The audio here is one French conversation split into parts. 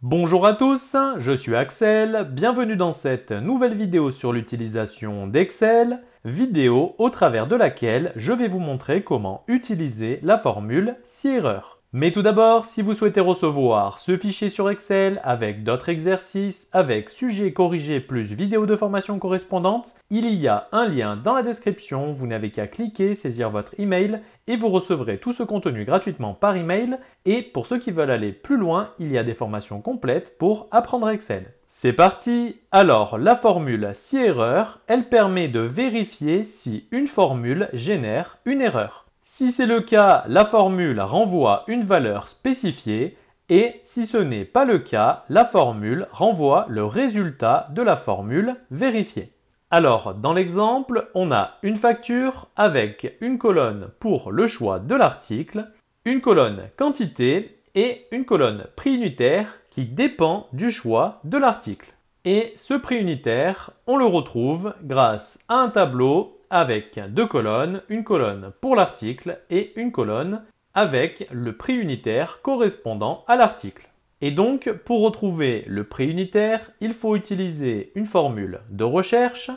Bonjour à tous, je suis Axel, bienvenue dans cette nouvelle vidéo sur l'utilisation d'Excel, vidéo au travers de laquelle je vais vous montrer comment utiliser la formule si-erreur. Mais tout d'abord, si vous souhaitez recevoir ce fichier sur Excel avec d'autres exercices, avec sujets corrigés plus vidéos de formation correspondantes, il y a un lien dans la description, vous n'avez qu'à cliquer, saisir votre email et vous recevrez tout ce contenu gratuitement par email. Et pour ceux qui veulent aller plus loin, il y a des formations complètes pour apprendre Excel. C'est parti! Alors, la formule si-erreur, elle permet de vérifier si une formule génère une erreur. Si c'est le cas, la formule renvoie une valeur spécifiée et si ce n'est pas le cas, la formule renvoie le résultat de la formule vérifiée. Alors, dans l'exemple, on a une facture avec une colonne pour le choix de l'article, une colonne quantité et une colonne prix unitaire qui dépend du choix de l'article. Et ce prix unitaire, on le retrouve grâce à un tableau avec deux colonnes, une colonne pour l'article et une colonne avec le prix unitaire correspondant à l'article. Et donc, pour retrouver le prix unitaire, il faut utiliser une formule de recherche.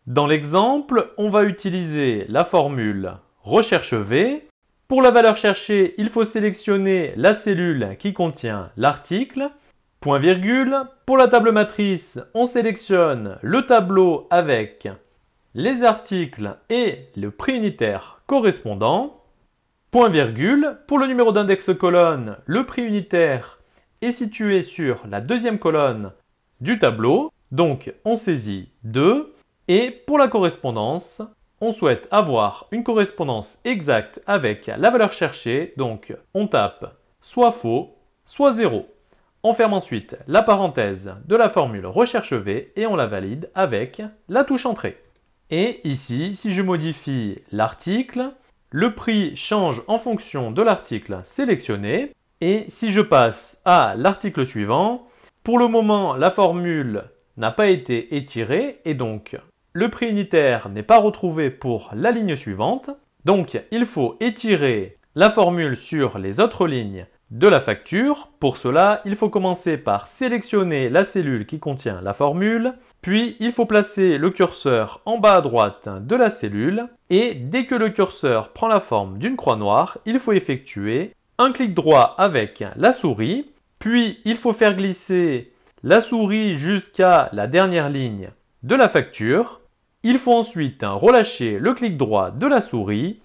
Dans l'exemple, on va utiliser la formule recherche V. Pour la valeur cherchée, il faut sélectionner la cellule qui contient l'article. Point virgule. Pour la table matrice, on sélectionne le tableau avec les articles et le prix unitaire correspondant. Point virgule. Pour le numéro d'index colonne, le prix unitaire est situé sur la deuxième colonne du tableau. Donc, on saisit 2. Et pour la correspondance, on souhaite avoir une correspondance exacte avec la valeur cherchée. Donc, on tape soit faux, soit 0. On ferme ensuite la parenthèse de la formule recherche V et on la valide avec la touche entrée. Et ici, si je modifie l'article, le prix change en fonction de l'article sélectionné. Et si je passe à l'article suivant, pour le moment, la formule n'a pas été étirée et donc le prix unitaire n'est pas retrouvé pour la ligne suivante. Donc, il faut étirer la formule sur les autres lignes de la facture. Pour cela, il faut commencer par sélectionner la cellule qui contient la formule, puis il faut placer le curseur en bas à droite de la cellule et dès que le curseur prend la forme d'une croix noire, il faut effectuer un clic droit avec la souris, puis il faut faire glisser la souris jusqu'à la dernière ligne de la facture. Il faut ensuite relâcher le clic droit de la souris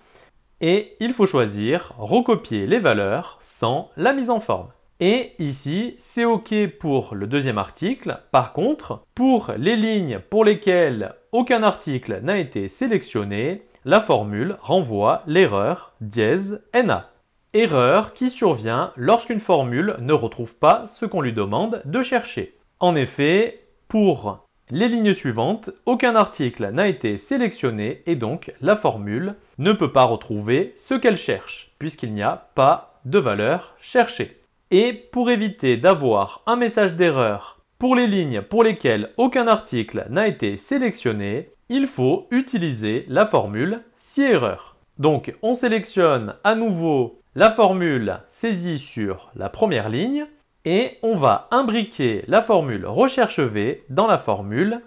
et il faut choisir recopier les valeurs sans la mise en forme. Et ici, c'est OK pour le deuxième article. Par contre, pour les lignes pour lesquelles aucun article n'a été sélectionné, la formule renvoie l'erreur dièse NA. Erreur qui survient lorsqu'une formule ne retrouve pas ce qu'on lui demande de chercher. En effet, pour les lignes suivantes, aucun article n'a été sélectionné et donc la formule ne peut pas retrouver ce qu'elle cherche puisqu'il n'y a pas de valeur cherchée. Et pour éviter d'avoir un message d'erreur pour les lignes pour lesquelles aucun article n'a été sélectionné, il faut utiliser la formule si-erreur. Donc on sélectionne à nouveau la formule saisie sur la première ligne. Et on va imbriquer la formule recherche V dans la formule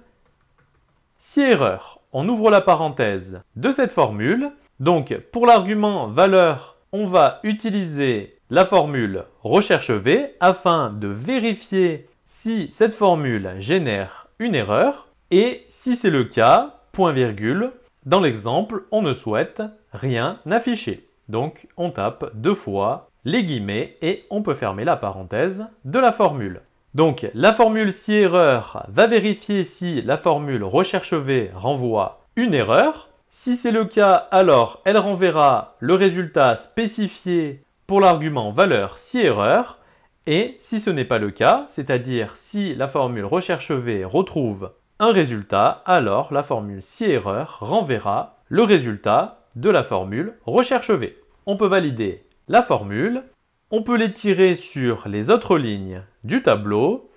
si-erreur. On ouvre la parenthèse de cette formule. Donc pour l'argument valeur, on va utiliser la formule recherche V afin de vérifier si cette formule génère une erreur. Et si c'est le cas, point virgule, dans l'exemple, on ne souhaite rien afficher. Donc on tape deux fois les guillemets et on peut fermer la parenthèse de la formule. Donc la formule si-erreur va vérifier si la formule recherche V renvoie une erreur. Si c'est le cas, alors elle renverra le résultat spécifié pour l'argument valeur si-erreur. Et si ce n'est pas le cas, c'est-à-dire si la formule recherche V retrouve un résultat, alors la formule si-erreur renverra le résultat de la formule recherche V. On peut valider la formule, on peut l'étirer sur les autres lignes du tableau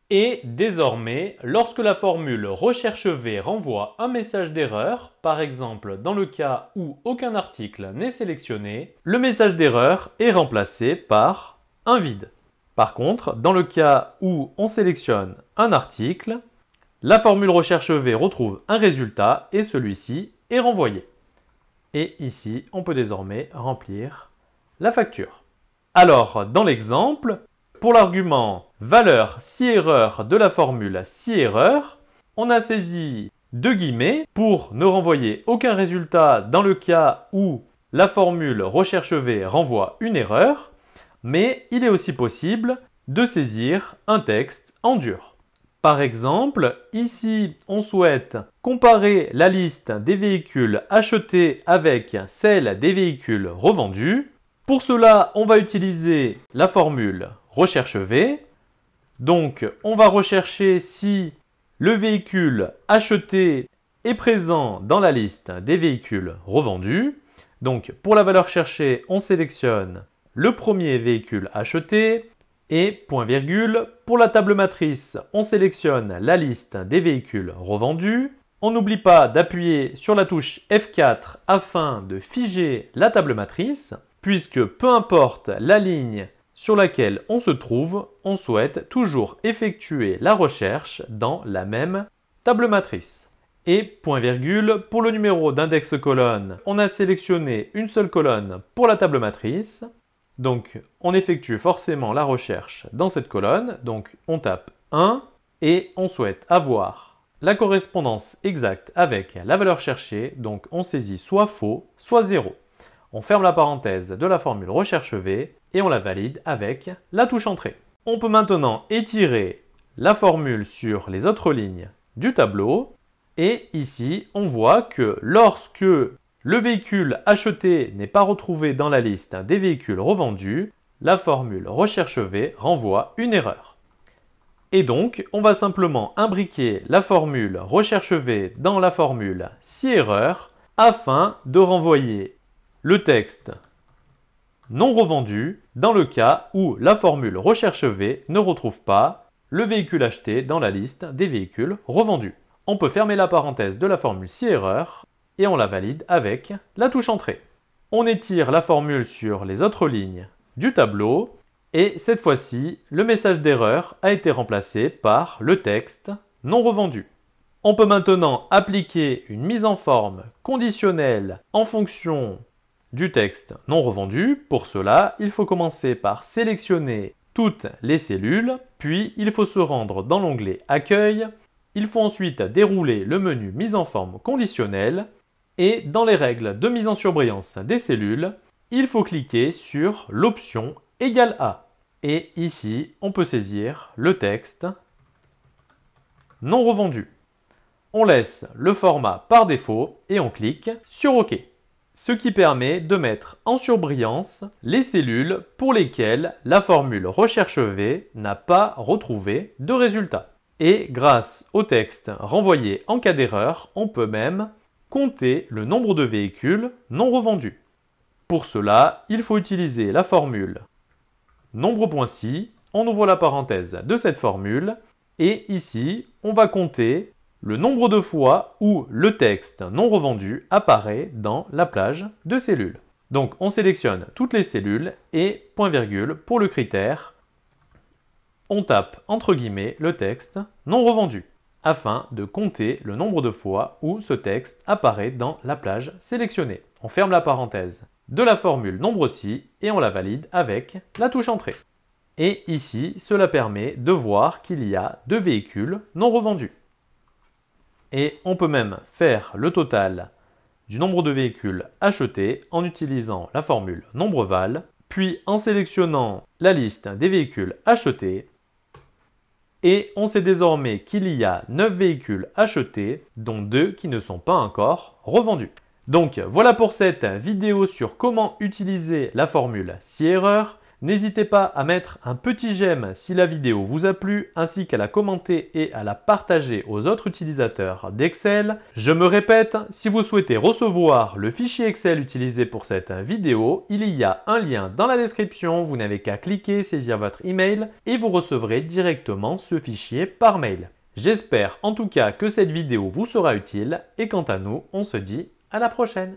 et désormais, lorsque la formule recherche V renvoie un message d'erreur, par exemple dans le cas où aucun article n'est sélectionné, le message d'erreur est remplacé par un vide. Par contre, dans le cas où on sélectionne un article, la formule recherche V retrouve un résultat et celui-ci est renvoyé. Et ici, on peut désormais remplir la facture. Alors, dans l'exemple, pour l'argument valeur si erreur de la formule si erreur, on a saisi deux guillemets pour ne renvoyer aucun résultat dans le cas où la formule recherche V renvoie une erreur, mais il est aussi possible de saisir un texte en dur. Par exemple, ici, on souhaite comparer la liste des véhicules achetés avec celle des véhicules revendus. Pour cela, on va utiliser la formule recherche V. Donc, on va rechercher si le véhicule acheté est présent dans la liste des véhicules revendus. Donc, pour la valeur cherchée, on sélectionne le premier véhicule acheté. Et point virgule, pour la table matrice, on sélectionne la liste des véhicules revendus. On n'oublie pas d'appuyer sur la touche F4 afin de figer la table matrice, puisque peu importe la ligne sur laquelle on se trouve, on souhaite toujours effectuer la recherche dans la même table matrice. Et point virgule, pour le numéro d'index colonne, on a sélectionné une seule colonne pour la table matrice. Donc, on effectue forcément la recherche dans cette colonne. Donc, on tape 1 et on souhaite avoir la correspondance exacte avec la valeur cherchée. Donc, on saisit soit faux, soit 0. On ferme la parenthèse de la formule recherche V et on la valide avec la touche Entrée. On peut maintenant étirer la formule sur les autres lignes du tableau. Et ici, on voit que lorsque le véhicule acheté n'est pas retrouvé dans la liste des véhicules revendus, la formule recherche V renvoie une erreur. Et donc, on va simplement imbriquer la formule recherche V dans la formule si erreur afin de renvoyer le texte non revendu dans le cas où la formule recherche V ne retrouve pas le véhicule acheté dans la liste des véhicules revendus. On peut fermer la parenthèse de la formule si erreur et on la valide avec la touche Entrée. On étire la formule sur les autres lignes du tableau et cette fois-ci, le message d'erreur a été remplacé par le texte non revendu. On peut maintenant appliquer une mise en forme conditionnelle en fonction du texte non revendu. Pour cela, il faut commencer par sélectionner toutes les cellules, puis il faut se rendre dans l'onglet Accueil. Il faut ensuite dérouler le menu Mise en forme conditionnelle. Et dans les règles de mise en surbrillance des cellules, il faut cliquer sur l'option égale à. Et ici, on peut saisir le texte non revendu. On laisse le format par défaut et on clique sur OK. Ce qui permet de mettre en surbrillance les cellules pour lesquelles la formule recherche V n'a pas retrouvé de résultat. Et grâce au texte renvoyé en cas d'erreur, on peut même compter le nombre de véhicules non revendus. Pour cela, il faut utiliser la formule nombre.si. On ouvre la parenthèse de cette formule et ici, on va compter le nombre de fois où le texte non revendu apparaît dans la plage de cellules. Donc, on sélectionne toutes les cellules et point virgule pour le critère, on tape entre guillemets le texte non revendu afin de compter le nombre de fois où ce texte apparaît dans la plage sélectionnée. On ferme la parenthèse de la formule nombre.si et on la valide avec la touche Entrée. Et ici, cela permet de voir qu'il y a deux véhicules non revendus. Et on peut même faire le total du nombre de véhicules achetés en utilisant la formule nombre_val, puis en sélectionnant la liste des véhicules achetés. Et on sait désormais qu'il y a 9 véhicules achetés, dont 2 qui ne sont pas encore revendus. Donc voilà pour cette vidéo sur comment utiliser la formule si erreur. N'hésitez pas à mettre un petit j'aime si la vidéo vous a plu, ainsi qu'à la commenter et à la partager aux autres utilisateurs d'Excel. Je me répète, si vous souhaitez recevoir le fichier Excel utilisé pour cette vidéo, il y a un lien dans la description. Vous n'avez qu'à cliquer, saisir votre email et vous recevrez directement ce fichier par mail. J'espère en tout cas que cette vidéo vous sera utile et quant à nous, on se dit à la prochaine.